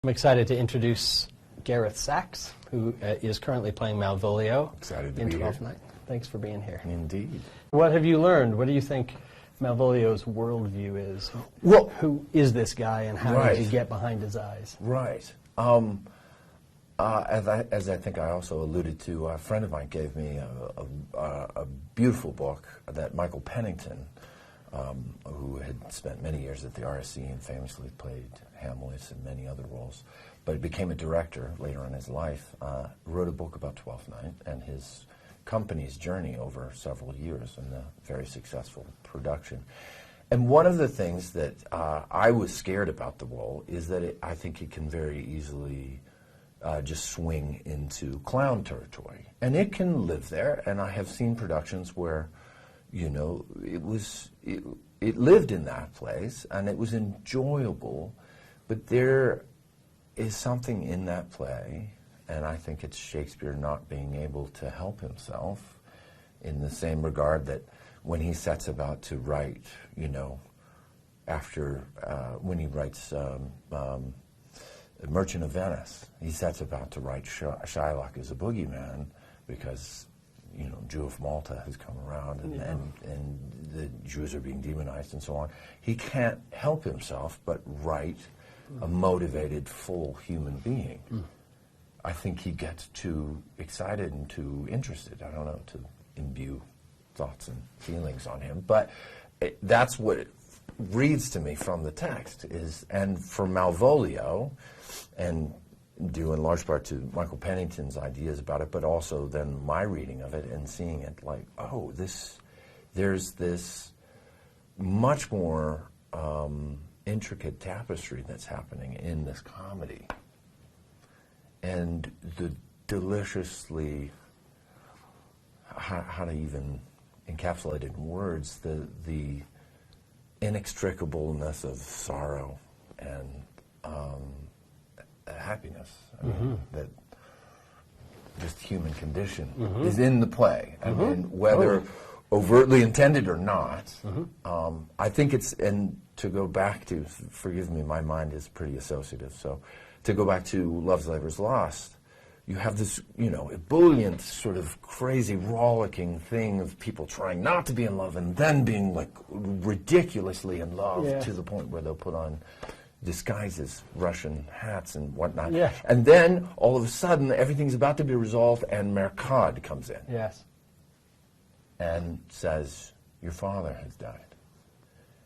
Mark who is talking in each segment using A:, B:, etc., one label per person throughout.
A: I'm excited to introduce Gareth Sachs, who is currently playing Malvolio in Twelfth Night. Thanks for being here.
B: Indeed.
A: What have you learned? What do you think Malvolio's worldview is?
B: Well,
A: who is this guy, and how did you get behind his eyes?
B: Right. As I think I also alluded to, a friend of mine gave me a beautiful book that Michael Pennington, who had spent many years at the RSC and famously played Hamlet and many other roles, but became a director later in his life, wrote a book about Twelfth Night and his company's journey over several years and a very successful production. And one of the things that I was scared about the role is that I think it can very easily just swing into clown territory. And it can live there, and I have seen productions where, you know, it lived in that place, and it was enjoyable, but there is something in that play, and I think it's Shakespeare not being able to help himself in the same regard that when he sets about to write, you know, after, when he writes Merchant of Venice, he sets about to write Shylock as a boogeyman because, you know, Jew of Malta has come around and the Jews are being demonized and so on. He can't help himself but write a motivated, full human being. I think he gets too excited and too interested, I don't know, to imbue thoughts and feelings on him. But that's what it reads to me from the text is, and for Malvolio, and due in large part to Michael Pennington's ideas about it, but also then my reading of it and seeing it like, oh, there's this much more intricate tapestry that's happening in this comedy. And the deliciously, how to even encapsulate it in words, the inextricableness of sorrow and happiness. I mean, that just human condition is in the play. I mean, whether overtly intended or not, I think it's, and to go back to, forgive me, my mind is pretty associative, so to go back to Love's Labour's Lost, you have this, you know, ebullient, sort of crazy, rollicking thing of people trying not to be in love and then being, like, ridiculously in love to the point where they'll put on disguises, Russian hats and whatnot.
A: Yeah.
B: And then, all of a sudden, everything's about to be resolved and Mercad comes in.
A: Yes.
B: And says, your father has died.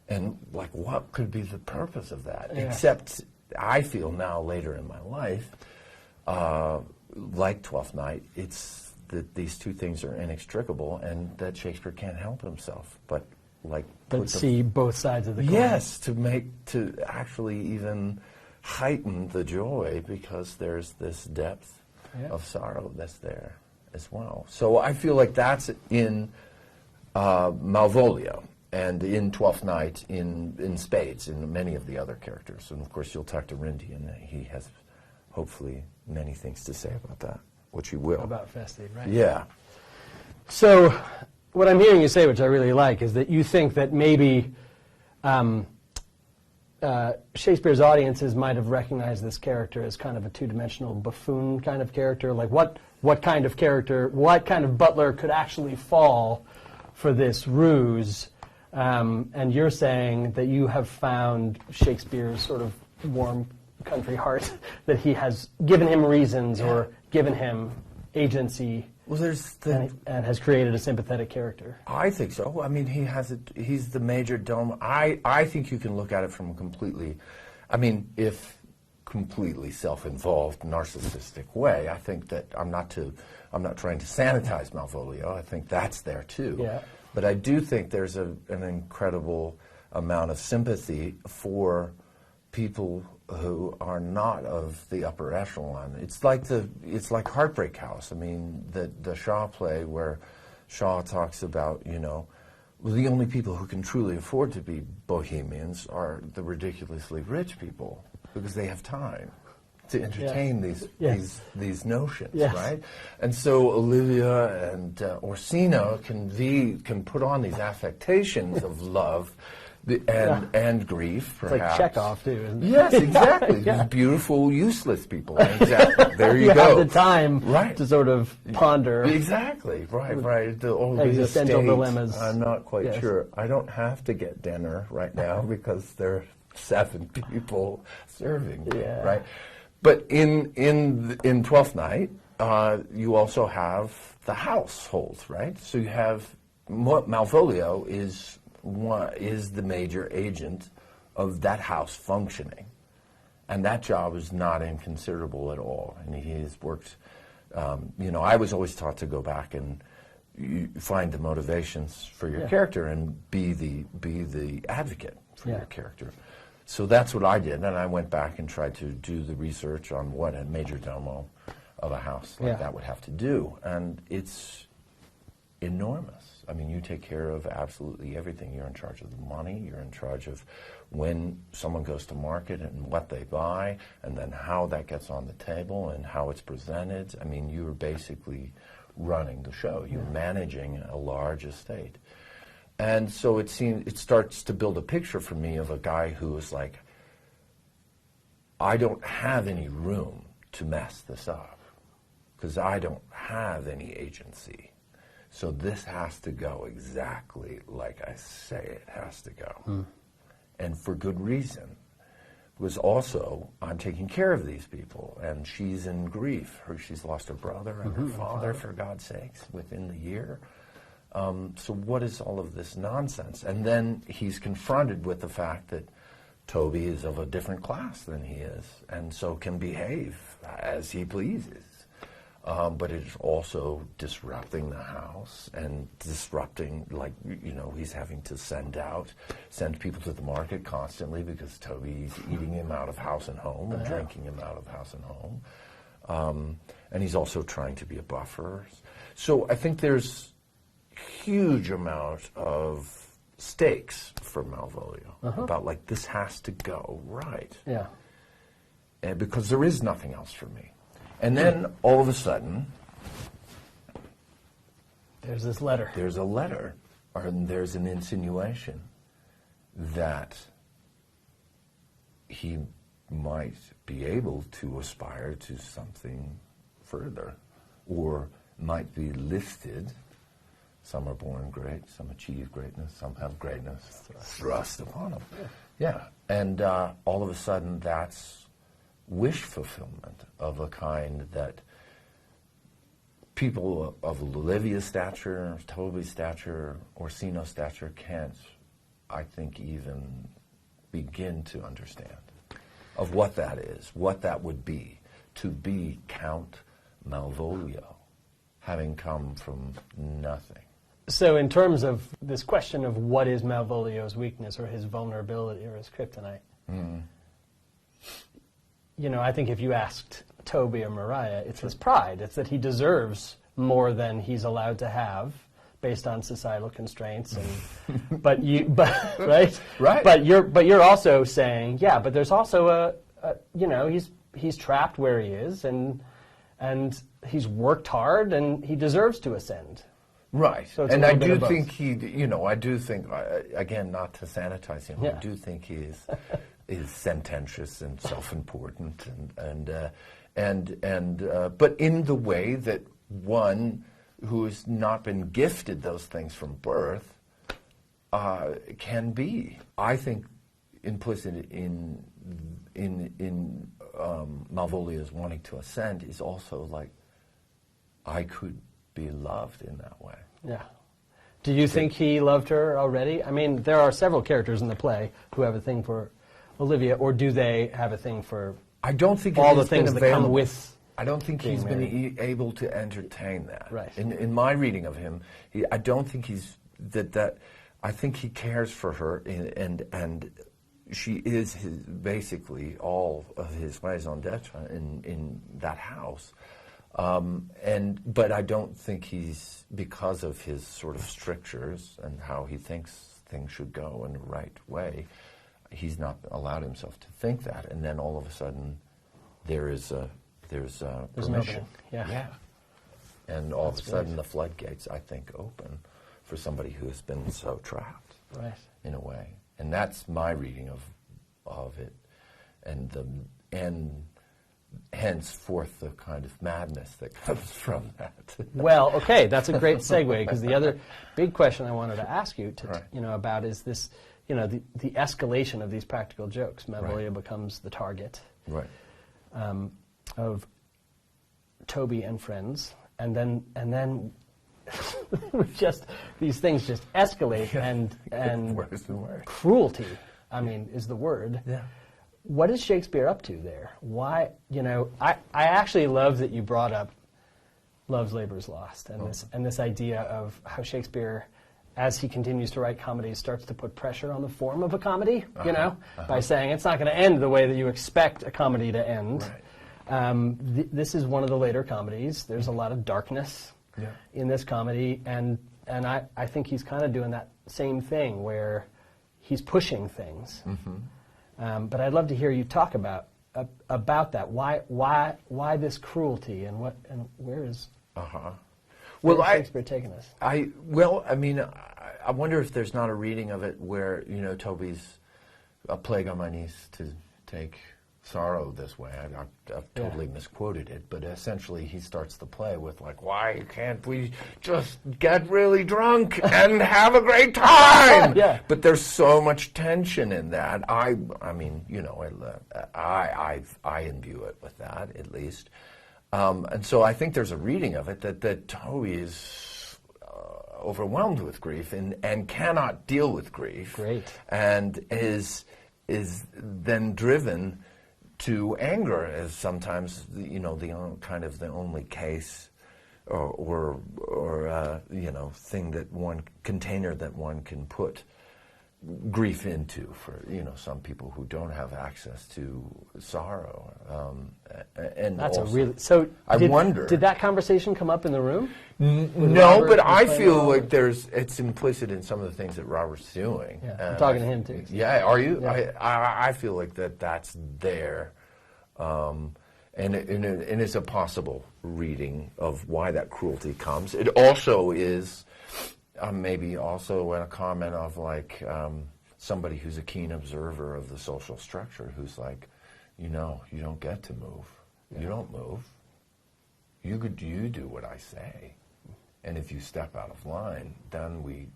B: And, like, what could be the purpose of that?
A: Yeah.
B: Except, I feel now, later in my life, like Twelfth Night, it's that these two things are inextricable and that Shakespeare can't help himself but
A: see both sides of the coin.
B: Yes, to actually even heighten the joy because there's this depth of sorrow that's there as well. So I feel like that's in Malvolio and in Twelfth Night in spades in many of the other characters. And of course you'll talk to Rindy and he has hopefully many things to say about that, which he will.
A: About Feste, right?
B: Yeah.
A: So what I'm hearing you say, which I really like, is that you think that maybe Shakespeare's audiences might have recognized this character as kind of a two-dimensional buffoon kind of character. Like what kind of character, what kind of butler could actually fall for this ruse? And you're saying that you have found Shakespeare's sort of warm country heart, that he has given him reasons or given him agency.
B: Well,
A: and has created a sympathetic character.
B: I think so. I mean, he's the major domo. I think you can look at it from a completely, I mean, if completely self-involved, narcissistic way. I think that I'm not trying to sanitize Malvolio. I think that's there too.
A: Yeah.
B: But I do think there's an incredible amount of sympathy for people who are not of the upper echelon. It's like Heartbreak House. I mean, the Shaw play where Shaw talks about, you know, well, the only people who can truly afford to be bohemians are the ridiculously rich people because they have time to entertain these notions, right? And so Olivia and Orsino can put on these affectations of love and grief,
A: It's like
B: perhaps.
A: Chekhov, too, isn't it?
B: Yes, exactly.
A: Yeah.
B: These beautiful, useless people. Exactly. There you
A: You
B: go.
A: have the time
B: Right.
A: to sort of ponder.
B: Exactly. Right. All the
A: Existential
B: estate,
A: dilemmas.
B: I'm not quite
A: Yes.
B: sure. I don't have to get dinner right now because there are 7 people serving me,
A: Yeah.
B: right? But in Twelfth Night, you also have the household, right? So you have Malvolio is the major agent of that house functioning, and that job is not inconsiderable at all. And he has worked. I was always taught to go back and find the motivations for your character and be the advocate for your character. So that's what I did, and I went back and tried to do the research on what a major domo of a house like that would have to do, and it's enormous. I mean, you take care of absolutely everything. You're in charge of the money, you're in charge of when someone goes to market and what they buy, and then how that gets on the table and how it's presented. I mean, you're basically running the show. You're managing a large estate. And so it starts to build a picture for me of a guy who is like, I don't have any room to mess this up because I don't have any agency. So this has to go exactly like I say it has to go. And for good reason. Because also, I'm taking care of these people, and she's in grief. She's lost her brother and her father, for God's sakes, within the year. So what is all of this nonsense? And then he's confronted with the fact that Toby is of a different class than he is, and so can behave as he pleases. But it's also disrupting the house and disrupting, he's having to send people to the market constantly because Toby's eating him out of house and home and drinking him out of house and home. And he's also trying to be a buffer. So I think there's huge amount of stakes for Malvolio about this has to go right.
A: Yeah.
B: And because there is nothing else for me. And then all of a sudden,
A: There's this letter.
B: there's a letter, or there's an insinuation that he might be able to aspire to something further, or might be lifted. Some are born great, some achieve greatness, some have greatness thrust upon them. Yeah. And all of a sudden, that's wish fulfillment of a kind that people of Olivia's stature, Toby's stature, Orsino's stature can't, I think, even begin to understand of what that is, what that would be, to be Count Malvolio, having come from nothing.
A: So in terms of this question of what is Malvolio's weakness or his vulnerability or his kryptonite, I think if you asked Toby or Mariah, it's his pride. It's that he deserves more than he's allowed to have based on societal constraints. And right?
B: Right.
A: But you're also saying, but there's also he's trapped where he is, and he's worked hard, and he deserves to ascend.
B: Right.
A: So it's
B: and
A: a
B: I
A: little bit
B: do
A: of
B: think I do think, again, not to sanitize him, I do think he is sententious and self-important, but in the way that one who has not been gifted those things from birth can be. I think implicit in Malvolio's wanting to ascend is also like, I could be loved in that way.
A: Yeah. Do you think he loved her already? I mean, there are several characters in the play who have a thing for Olivia, or do they have a thing for
B: I don't think
A: all
B: it
A: the
B: has
A: things
B: been
A: that come
B: available.
A: with?
B: I don't think he's
A: being
B: been able to entertain that.
A: Right.
B: In my reading of him, I don't think he's that. I think he cares for her, and she is basically all of his raison d'etre in that house. But I don't think he's, because of his sort of strictures and how he thinks things should go in the right way, he's not allowed himself to think that. And then all of a sudden, there's permission.
A: opening. Yeah.
B: And all of a sudden, the floodgates, I think, open for somebody who has been so trapped,
A: Right.
B: in a way. And that's my reading of it, and henceforth the kind of madness that comes from that.
A: Well, okay, that's a great segue, because the other big question I wanted to ask you about is this, the escalation of these practical jokes. Malvolio becomes the target of Toby and friends, and then just these things just escalate and
B: worse and worse.
A: Cruelty, I mean, is the word.
B: Yeah.
A: What is Shakespeare up to there? Why, I actually love that you brought up Love's Labour's Lost and this idea of how Shakespeare, as he continues to write comedies, starts to put pressure on the form of a comedy, by saying it's not going to end the way that you expect a comedy to end. Right. This is one of the later comedies. There's a lot of darkness in this comedy, and I think he's kind of doing that same thing where he's pushing things. But I'd love to hear you talk about that. Why this cruelty, and where is Shakespeare taking us?
B: I wonder if there's not a reading of it where Toby's a plague on my knees to take sorrow this way. I've totally misquoted it, but essentially he starts the play with why can't we just get really drunk and have a great time? But there's so much tension in that. I imbue it with that, at least. And so I think there's a reading of it that Toby is overwhelmed with grief and cannot deal with grief.
A: Great.
B: And is then driven to anger as sometimes the only case or container that one can put grief into for some people who don't have access to sorrow. And
A: that's
B: also, I wonder,
A: did that conversation come up in the room?
B: No, but I feel like it's implicit in some of the things that Robert's doing.
A: I'm talking to him too.
B: Yeah, are you?
A: Yeah.
B: I feel like that's there, and it's a possible reading of why that cruelty comes. It also is maybe also a comment of somebody who's a keen observer of the social structure, who's you don't get to move. You don't move. You do what I say. And if you step out of line, then we,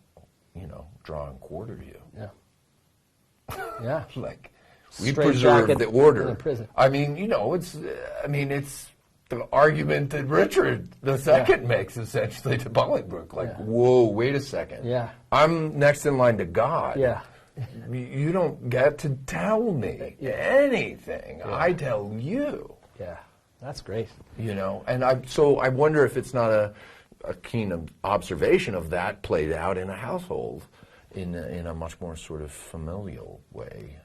B: draw and quarter you.
A: Yeah. Yeah.
B: We preserve the order.
A: In a prison.
B: I mean, it's the argument that Richard II makes essentially to Bolingbroke. Whoa, wait a second.
A: Yeah.
B: I'm next in line to God.
A: Yeah.
B: You don't get to tell me anything. Yeah. I tell you.
A: Yeah. That's great.
B: And I wonder if it's not a keen observation of that played out in a household in a much more sort of familial way.